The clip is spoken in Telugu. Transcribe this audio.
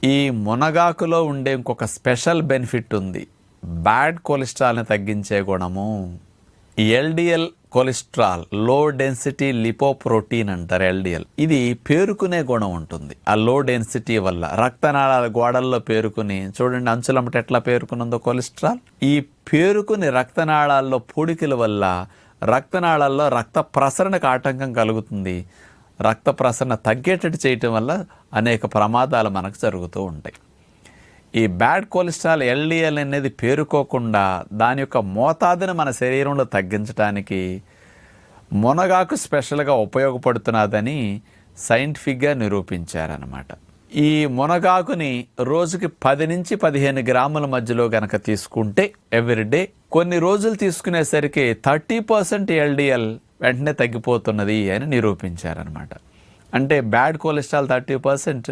ఈ మునగాకులో ఉండే ఇంకొక స్పెషల్ బెనిఫిట్ ఉంది. బ్యాడ్ కొలెస్ట్రాల్ని తగ్గించే గుణము. LDL cholesterol, low density lipoprotein అంటారు ఎల్డిఎల్. ఇది పేరుకునే గుణం ఉంటుంది. ఆ లో డెన్సిటీ వల్ల రక్తనాళాల గోడల్లో పేరుకుని, చూడండి అంచులమ్మట ఎట్లా పేరుకునుందో కొలెస్ట్రాల్. ఈ పేరుకుని రక్తనాళాల్లో పూడికల వల్ల రక్తనాళాల్లో రక్త ప్రసరణకు ఆటంకం కలుగుతుంది. రక్త ప్రసరణ తగ్గేటట్టు చేయటం వల్ల అనేక ప్రమాదాలు మనకు జరుగుతూ ఉంటాయి. ఈ బ్యాడ్ కొలెస్ట్రాల్ ఎల్డిఎల్ అనేది పేరుకోకుండా దాని యొక్క మోతాదుని మన శరీరంలో తగ్గించడానికి మునగాకు స్పెషల్గా ఉపయోగపడుతున్నదని సైంటిఫిక్గా నిరూపించారనమాట. ఈ మునగాకుని రోజుకి 10 నుంచి 15 గ్రాముల మధ్యలో గనక తీసుకుంటే ఎవ్రీడే కొన్ని రోజులు తీసుకునేసరికి 30% ఎల్డిఎల్ వెంటనే తగ్గిపోతున్నది అని నిరూపించారనమాట. అంటే బ్యాడ్ కొలెస్ట్రాల్ 30%,